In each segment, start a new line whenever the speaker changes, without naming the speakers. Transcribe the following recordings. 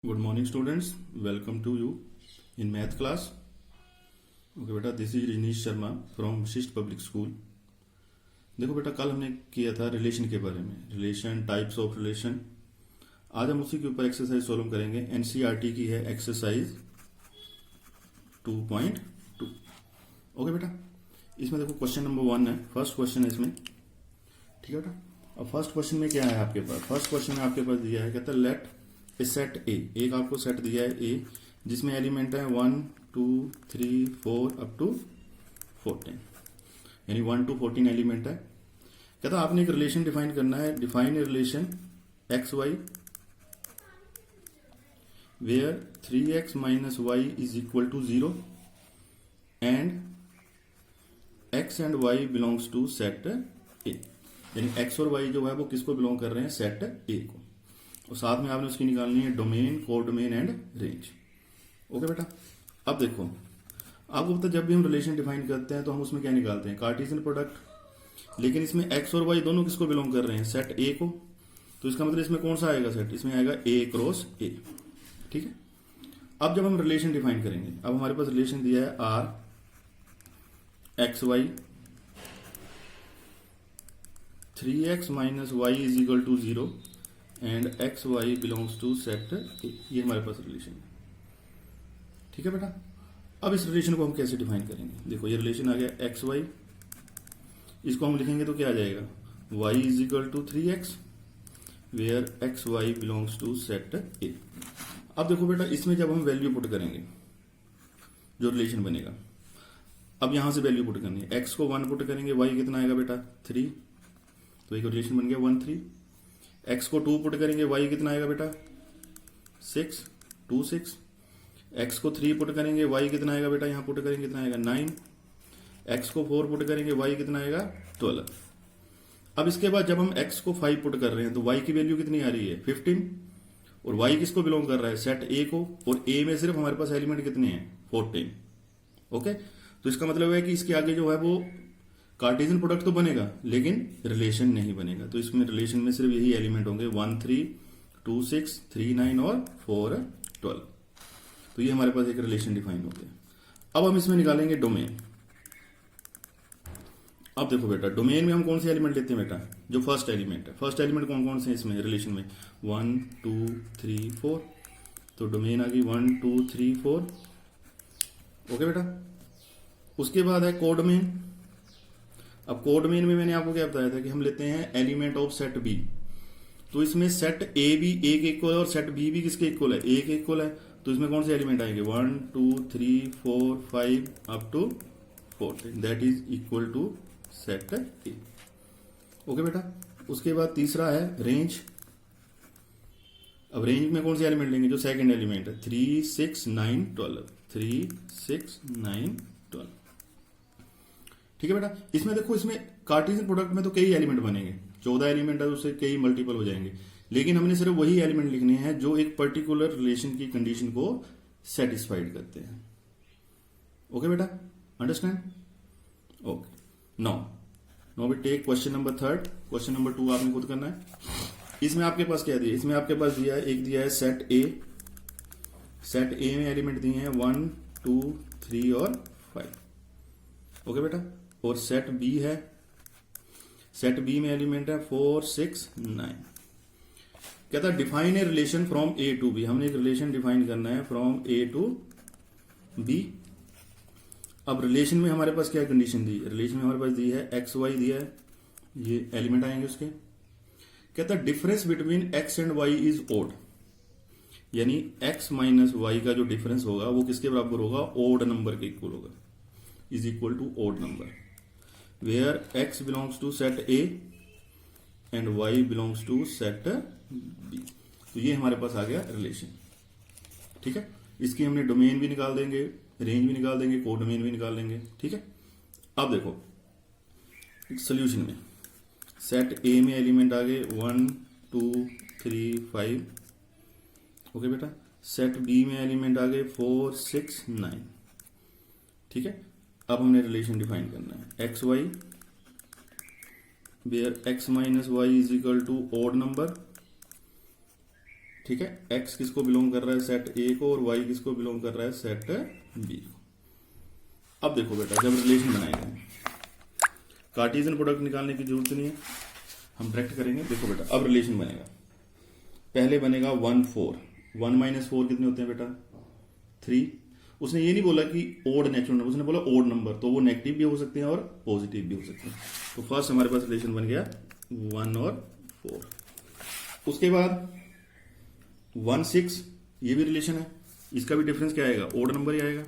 Good morning, students. Welcome to you in math class. Okay, बेटा, this is Rajneesh Sharma from Vashisht Public School. देखो बेटा, कल हमने किया था रिलेशन के बारे में, रिलेशन, टाइप्स ऑफ रिलेशन. आज हम उसी के ऊपर एक्सरसाइज सॉल्व करेंगे. एनसीईआरटी की है एक्सरसाइज 2.2. ओके बेटा, इसमें देखो क्वेश्चन नंबर 1 है, फर्स्ट क्वेश्चन है इसमें. ठीक है बेटा. अब फर्स्ट क्वेश्चन में क्या है आपके पास? फर्स्ट क्वेश्चन में आपके पास दिया है, कहता है लेट ए सेट ए. एक आपको सेट दिया है ए, जिसमें एलिमेंट है 1 2 3 4 अप टू 14, यानी 1 to 14 एलिमेंट है. कहता आपने एक रिलेशन डिफाइन करना है. Define a relation X Y where 3x minus Y is equal to 0 and x and y belongs to set A. यानी x और y जो है वो किसको बिलोंग कर रहे हैं? सेट ए को. और साथ में आपने उसकी निकालनी है domain, codomain and range. Okay बेटा. अब देखो, आपको पता जब भी हम रिलेशन डिफाइन करते हैं तो हम उसमें क्या निकालते हैं? Cartesian product. लेकिन इसमें x और y दोनों किसको बिलोंग कर रहे हैं? सेट ए को. तो इसका मतलब इसमें कौन सा आएगा सेट? इसमें आएगा ए क्रॉस ए. ठीक है. अब जब हम रिलेशन डिफाइन करेंगे, अब हमारे पास रिलेशन दिया है R X Y 3x minus Y is equal to 0 and X Y belongs to set A. ये हमारे पास रिलेशन है. ठीक है बेटा. अब इस रिलेशन को हम कैसे डिफाइन करेंगे? देखो, ये रिलेशन आ गया एक्स वाई. इसको हम लिखेंगे तो क्या आ जाएगा? y is equal to 3x where X Y belongs to set A. अब देखो बेटा, इसमें जब हम वैल्यू पुट करेंगे, जो रिलेशन बनेगा, अब यहां से वैल्यू पुट करनी है. x को 1 पुट करेंगे, y कितना आएगा बेटा? 3. तो एक रिलेशन बन गया 1 3. x को 2 पुट करेंगे, y कितना आएगा बेटा? 6 2 6. x को 3 पुट करेंगे, y कितना आएगा बेटा? यहां पुट करेंगे कितना आएगा? 9. x को 4 पुट करेंगे, y कितना आएगा? 12. अब इसके बाद जब हम x को 5 पुट कर रहे हैं तो y की वैल्यू कितनी आ रही है? 15. और y किसको बिलोंग कर रहा है? सेट a को. और a में सिर्फ हमारे पास एलिमेंट कितने हैं? 14. ओके. तो इसका मतलब है कि इसके आगे जो है वो कार्टेशियन प्रोडक्ट तो बनेगा लेकिन रिलेशन नहीं बनेगा. तो इसमें रिलेशन में सिर्फ यही एलिमेंट होंगे 1 3 2 6 3 9 और 4 12. तो ये हमारे पास एक रिलेशन डिफाइन हो गया. अब हम इसमें निकालेंगे डोमेन. अब देखो बेटा, डोमेन में हम कौन से एलिमेंट लेते हैं बेटा? जो फर्स्ट एलिमेंट है. फर्स्ट एलिमेंट कौन कौन से हैं इसमें रिलेशन में? 1 2 3 4. तो डोमेन आ गई 1 2 3 4. ओके बेटा. उसके बाद है कोडोमेन. अब कोडोमेन में मैंने आपको क्या बताया था कि हम लेते हैं एलिमेंट ऑफ सेट बी. तो इसमें सेट ए भी ए के इक्वल है और सेट बी भी किसके इक्वल है? ए के इक्वल है. तो इसमें कौन से एलिमेंट आएंगे? 1 2 3 4 5 up to 14. That is equal to set A. Okay बेटा. उसके बाद तीसरा है रेंज. अब रेंज में कौन से एलिमेंट लेंगे? जो सेकंड एलिमेंट है 3 6 9 12. 3 6 9 12. ठीक है बेटा. इसमें देखो, इसमें कार्टेशियन प्रोडक्ट में तो कई एलिमेंट बनेंगे. 14 एलिमेंट है, उससे कई मल्टीपल हो जाएंगे. लेकिन हमने सिर्फ वही एलिमेंट लिखने हैं जो एक पर्टिकुलर रिलेशन की कंडीशन को सेटिस्फाइड करते हैं. ओके बेटा. Understand? Okay. Now we take question number 3. Question number 2 आपने खुद करना है. इसमें आपके पास क्या दिया? इसमें आपके पास दिया है, एक दिया है सेट ए. सेट ए में एलिमेंट दिए हैं 1 2 3 और 5. ओके बेटा. और सेट बी है. सेट बी में एलिमेंट है 4 6 9. कहता है define a relation from A to B. हमने एक रिलेशन डिफाइन करना है फ्रॉम ए टू बी. अब रिलेशन में हमारे पास क्या कंडीशन दी? रिलेशन में हमारे पास दी है एक्स वाई दिया है, ये एलिमेंट आएंगे उसके. कहता है difference between x and y is odd. यानी एक्स माइनस वाई का जो डिफरेंस होगा वो किसके बराबर होगा? ओड नंबर के इक्वल होगा. Is equal to odd number where x belongs to set A and y belongs to set B. तो ये हमारे पास आ गया रिलेशन. ठीक है. इसकी हमने डोमेन भी निकाल देंगे, रेंज भी निकाल देंगे, कोडोमेन भी निकाल देंगे. ठीक है. अब देखो सोल्यूशन में सेट ए में एलिमेंट आ गए 1 2 3 5. ओके बेटा. सेट बी में एलिमेंट आ गए 4 6 9. ठीक है. अब हमने रिलेशन डिफाइन करना है x Y where x minus Y is equal to odd number ठीक है, x किसको बिलोंग कर रहा है, सेट ए को, और y किसको बिलोंग कर रहा है, सेट बी को। अब देखो बेटा, जब रिलेशन बनाएंगे, कार्टेशियन प्रोडक्ट निकालने की जरूरत नहीं है, हम डायरेक्ट करेंगे। देखो बेटा, अब रिलेशन बनेगा, पहले बनेगा 1 4, 1 माइनस 4 कितने होते हैं बेटा, 3। उसने ये नहीं बोला कि ओड नेचुरल नंबर, उसने बोला ओड नंबर, तो वो नेगेटिव भी हो सकते हैं और पॉजिटिव भी हो सकते हैं। तो फर्स्ट हमारे पास रिलेशन बन गया 1 और 4। उसके बाद 1 6, ये भी रिलेशन है, इसका भी डिफरेंस क्या आएगा, ओड नंबर ही आएगा।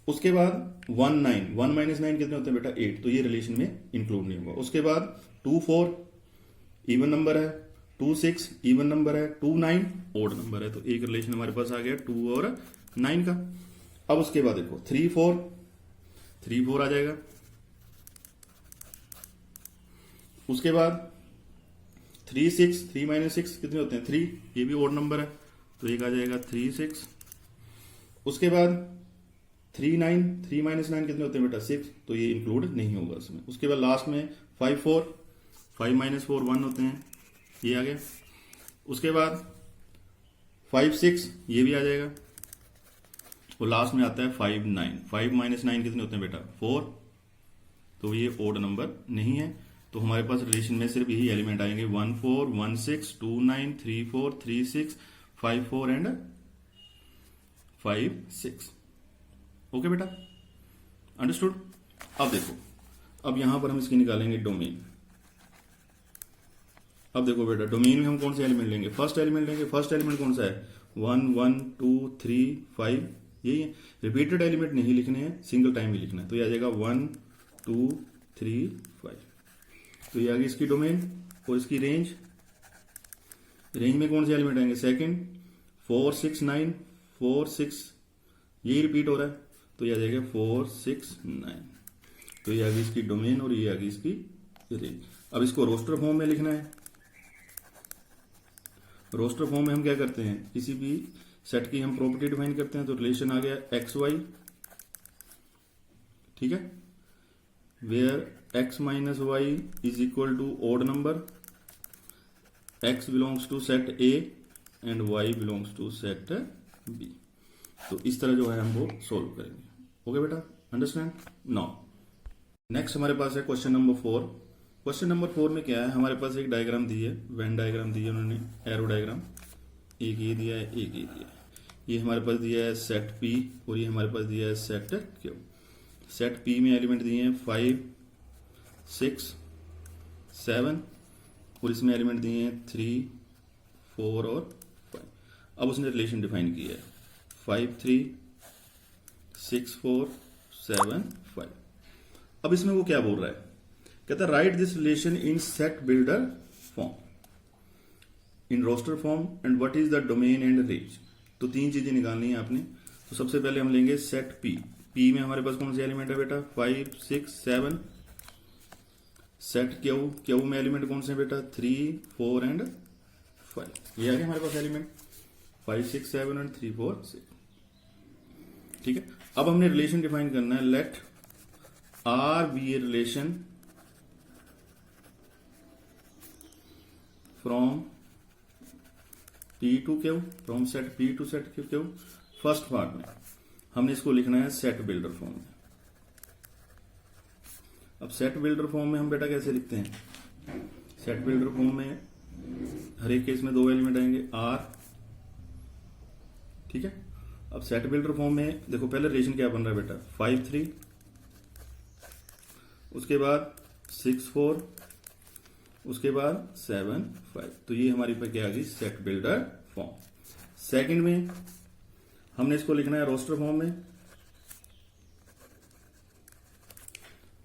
उसके बाद 1 9, 1 माइनस 9 कितने होते हैं बेटा, 8, तो ये रिलेशन में इंक्लूड नहीं होगा। उसके बाद 2 4 इवन नंबर है, 2 6 इवन नंबर है, 2 9 ओड नंबर है, तो एक रिलेशन हमारे पास आ गया 2 और 9 का। अब उसके बाद देखो 3 4, 3 4 आ जाएगा। उसके बाद 3 6, 3 माइनस 6 कितने होते हैं, 3, ये भी ओड नंबर है, तो एक आ जाएगा 3 6। उसके बाद 3 9, 3 माइनस 9 कितने होते हैं बेटा, 6, तो ये इंक्लूड नहीं होगा इसमें। उसके बाद लास्ट में 5 4, 5 माइनस 4 1 होते हैं, ये आ गया। उसके बाद 5 6, ये भी आ जाएगा। और लास्ट में आता है 5 9, 5 माइनस 9 कितने होते हैं बेटा, 4, तो ये ओड नंबर नहीं है। तो हमारे पास रिलेशन में सिर्फ यही एलिमेंट आएंगे, 1 4 1 6 2 9 3 4 3 6 5 4 एंड 5 6। ओके बेटा, अंडरस्टूड। अब देखो, अब यहां पर हम इसकी निकालेंगे डोमेन। अब देखो बेटा, डोमेन में हम कौन से एलिमेंट लेंगे, फर्स्ट एलिमेंट लेंगे। फर्स्ट एलिमेंट कौन सा है, 1 1 2 3 5, यही है। रिपीटेड एलिमेंट नहीं लिखने हैं, सिंगल टाइम ही लिखना है, तो ये आ जाएगा 1 2 3 5। तो ये आ गई इसकी डोमेन। और इसकी रेंज, रेंज में कौन से एलिमेंट आएंगे, सेकंड 4 6 9, 4 6, यही रिपीट हो रहा है, तो ये आ जाएगा 4 6 9। तो ये आ गई इसकी डोमेन और ये आ गई इसकी रेंज। अब इसको रोस्टर फॉर्म में लिखना है। रोस्टर फॉर्म में हम क्या करते हैं, किसी भी सेट की हम प्रॉपर्टी डिफाइन करते हैं, तो रिलेशन आ गया एक्स वाई, ठीक है, where x minus Y is equal to odd number, x belongs to set A and y belongs to set B। तो इस तरह जो है हम वो सोल्व करेंगे। ओके बेटा, अंडरस्टैंड नाउ। नेक्स्ट हमारे पास है क्वेश्चन नंबर 4। क्वेश्चन नंबर 4 में क्या है, हमारे पास एक डायग्राम दी है, वेन डायग्राम दी है उन्होंने, एरो डायग्राम, एक ये दिया है, एक ये दिया है। ये हमारे पास दिया है सेट P और ये हमारे पास दिया है सेट Q। सेट P में एलिमेंट दिए हैं 5 6 7 और इसमें एलिमेंट दिए हैं 3 4 और 5। अब उसने रिलेशन डिफाइन किया है 5 3 6 4 7 5। अब इसमें वो क्या बोल रहा है, कहता है write this relation in set builder form, in roster form, and what is the domain and range. तो तीन चीजें निकालनी है आपने। तो सबसे पहले हम लेंगे सेट P। P में हमारे पास कौन से एलिमेंट है बेटा, 5 6 7। सेट Q में एलिमेंट कौन से बेटा, 3 4 एंड 5। ये आ गया हमारे पास एलिमेंट 5 6 7 एंड 3 4 6। ठीक है, अब हमने रिलेशन डिफाइन करना है, let R be a relation from P to Q, from set P to set Q। First part में हमने इसको लिखना है सेट बिल्डर फॉर्म में। अब सेट बिल्डर फॉर्म में हम बेटा कैसे लिखते हैं, सेट बिल्डर फॉर्म में हर एक केस में दो एलिमेंट आएंगे R, ठीक है। अब सेट बिल्डर फॉर्म में देखो पहले रिलेशन क्या बन रहा है बेटा, 5 3, उसके बाद 6 4, उसके बाद 7 5। तो ये हमारी पर क्या आ गई, सेट बिल्डर फॉर्म। सेकंड में हमने इसको लिखना है रोस्टर फॉर्म में।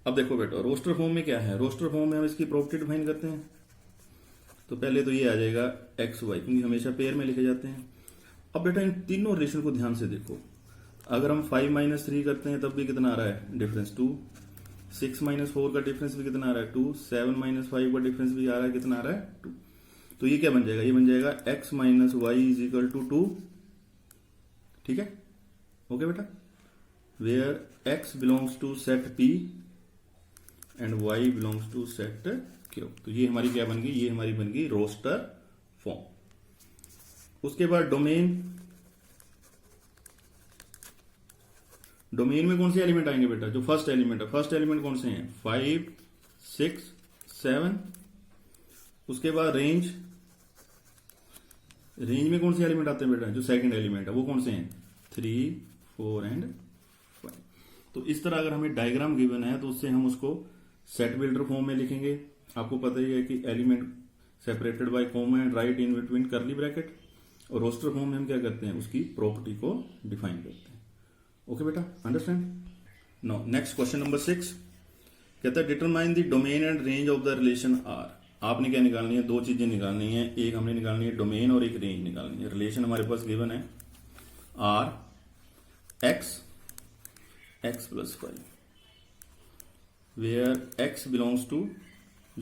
अब देखो बेटा रोस्टर फॉर्म में क्या है, रोस्टर फॉर्म में हम इसकी प्रॉपर्टी डिफाइन करते हैं। तो पहले तो ये आ जाएगा एक्स वाई, क्योंकि हमेशा पेयर में लिखे जाते हैं। अब बेटा इन तीनों रिलेशन को ध्यान से देखो, अगर हम 5 - 3 करते हैं तब भी कितना आ रहा है डिफरेंस 2, 6 - 4 का डिफरेंस भी कितना आ रहा है 2, 7 - 5 का डिफरेंस भी आ रहा है कितना आ रहा है 2। तो ये क्या बन जाएगा, ये बन जाएगा x minus Y is equal to 2। ठीक है, ओके बेटा, where x belongs to set P and y belongs to set Q। तो ये हमारी क्या बन गई, ये हमारी बन गई रोस्टर फॉर्म। उसके बाद डोमेन, डोमेन में कौन से एलिमेंट आएंगे बेटा? जो फर्स्ट एलिमेंट है, फर्स्ट एलिमेंट कौन से हैं? 5 6 7। उसके बाद रेंज, रेंज में कौन से एलिमेंट आते हैं बेटा? जो सेकंड एलिमेंट है वो कौन से हैं? 3 4 एंड 5। तो इस तरह अगर हमें डायग्राम गिवन है तो उससे हम उसको सेट बिल्डर फॉर्म में लिखेंगे। आपको पता ही है कि element separated by comma and right in between करली ब्रैकेट, और रोस्टर फॉर्म में हम क्या करते हैं? उसकी प्रॉपर्टी को डिफाइन करते हैं। ओके बेटा, understand? Now next question number 6 कहता है determine the domain and range of the relation R. आपने क्या निकालनी है? दो चीजें निकालनी है, एक हमने निकालनी है डोमेन और एक रेंज निकालनी है। रिलेशन हमारे पास गिवन है R x plus 5 where x belongs to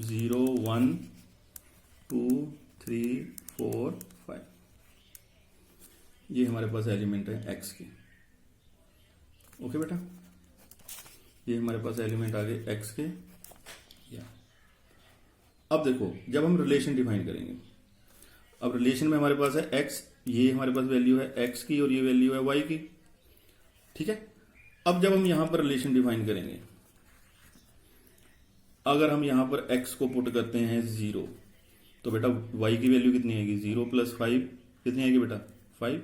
0 1 2 3 4 5। ये हमारे पास एलिमेंट है एक्स की। ओके बेटा, ये हमारे पास एलिमेंट आ गए एक्स के। अब देखो जब हम रिलेशन डिफाइन करेंगे, अब रिलेशन में हमारे पास है एक्स, ये हमारे पास वैल्यू है एक्स की और ये वैल्यू है वाई की। ठीक है, अब जब हम यहां पर रिलेशन डिफाइन करेंगे, अगर हम यहां पर एक्स को पुट करते हैं 0, तो बेटा वाई की वैल्यू कितनी आएगी? 0 प्लस 5 कितनी आएगी बेटा? 5।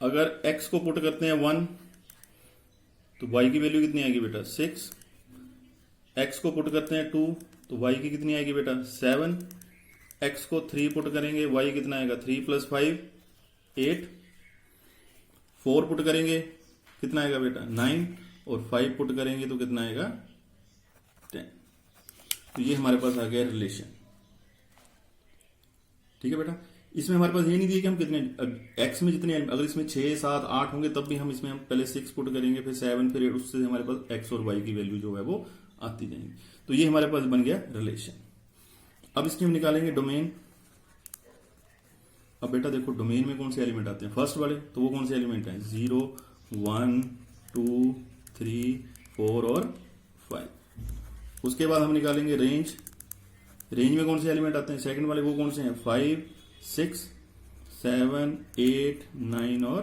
अगर x को पुट करते हैं 1, तो y की वैल्यू कितनी आएगी बेटा? 6। x को पुट करते हैं 2, तो y की कितनी आएगी बेटा? 7। x को 3 पुट करेंगे, y कितना आएगा? 3 प्लस 5 8। 4 पुट करेंगे कितना आएगा बेटा? 9। और 5 पुट करेंगे तो कितना आएगा? 10। तो ये हमारे पास आ गया रिलेशन। ठीक है बेटा, इसमें हमारे पास ये नहीं दिया कि हम कितने x में जितने, अगर इसमें 6 7 8 होंगे तब भी हम इसमें हम पहले 6 पुट करेंगे, फिर 7, फिर 8, उससे हमारे पास x और y की वैल्यू जो है वो आती जाएंगी। तो ये हमारे पास बन गया रिलेशन। अब इसकी हम निकालेंगे डोमेन। अब बेटा देखो डोमेन में कौन से एलिमेंट आते हैं? फर्स्ट वाले, तो वो कौन से एलिमेंट हैं? 0 1 2 3 4 और 5। उसके बाद हम निकालेंगे रेंज। रेंज में कौन से एलिमेंट आते हैं? सेकंड वाले, वो कौन से हैं? 5 6 7 8 9 और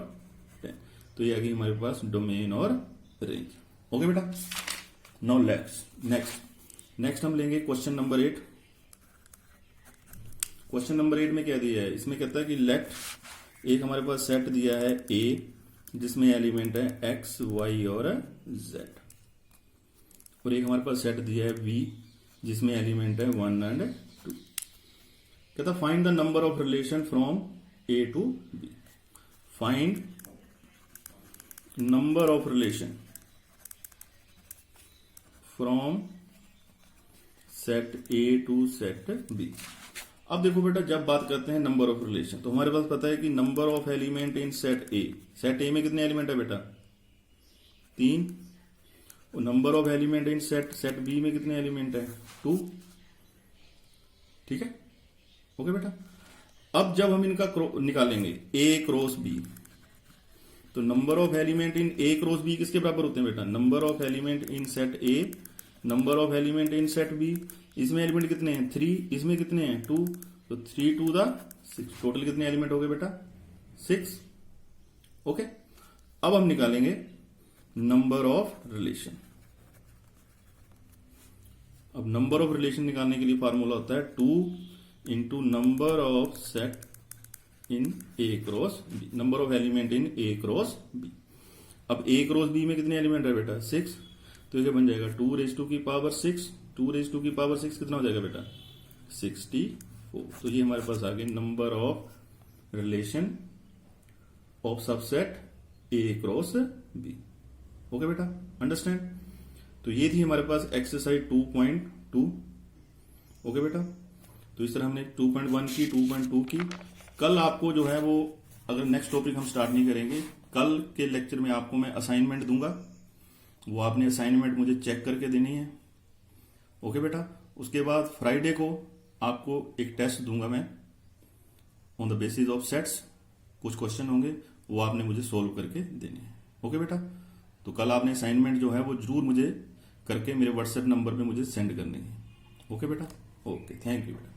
10। तो ये आ गई हमारे पास डोमेन और रेंज। ओके बेटा, नाउ नेक्स्ट हम लेंगे क्वेश्चन नंबर 8। क्वेश्चन नंबर 8 में क्या दिया है? इसमें कहता है कि लेट, एक हमारे पास सेट दिया है A जिसमें एलिमेंट है x y और z, और एक हमारे पास सेट दिया है V जिसमें एलिमेंट है 1 एंड 2। कहता find the number of relation from A to B। Find number of relation from set A to set B। अब देखो बेटा, जब बात करते हैं नंबर ऑफ रिलेशन, तो हमारे पास पता है कि number of element in set A, set A में कितने एलिमेंट है बेटा? 3। और number of element in set B में कितने एलिमेंट है? 2। ठीक है, ओके बेटा। अब जब हम इनका निकालेंगे A क्रॉस B, तो number of element in A cross B किसके बराबर होते हैं बेटा? Number of element in set A, number of element in set B। इसमें एलिमेंट कितने हैं? 3। इसमें कितने हैं? 2। तो 3 2 6। टोटल कितने एलिमेंट हो गए बेटा? 6। ओके, अब हम निकालेंगे नंबर ऑफ रिलेशन। अब नंबर ऑफ रिलेशन निकालने के लिए फार्मूला होता है 2 into number of set in A cross B, number of element in A cross B। अब A क्रॉस B में कितने एलिमेंट है बेटा? 6। तो ये बन जाएगा 2 रेज़ टू की पावर 6। 2 रेज़ टू की पावर 6 कितना हो जाएगा बेटा? 64। तो ये हमारे पास आ गए number of relation of subset A cross B। Okay बेटा, अंडरस्टैंड? तो ये थी हमारे पास एक्सरसाइज 2.2। ओके बेटा, तो इस तरह हमने 2.1 की, 2.2 की। कल आपको जो है वो, अगर नेक्स्ट टॉपिक हम स्टार्ट नहीं करेंगे, कल के लेक्चर में आपको मैं असाइनमेंट दूंगा, वो आपने असाइनमेंट मुझे चेक करके देनी है। ओके बेटा, उसके बाद फ्राइडे को आपको एक टेस्ट दूंगा मैं on the basis of sets. कुछ क्वेश्चन होंगे, वो आपने मुझे सोल्व करके देने हैं। ओके बेटा, तो कल आपने असाइनमेंट जो है वो जरूर मुझे करके मेरे व्हाट्सएप नंबर पे मुझे सेंड करनी है। ओके बेटा, ओके, थैंक यू बेटा।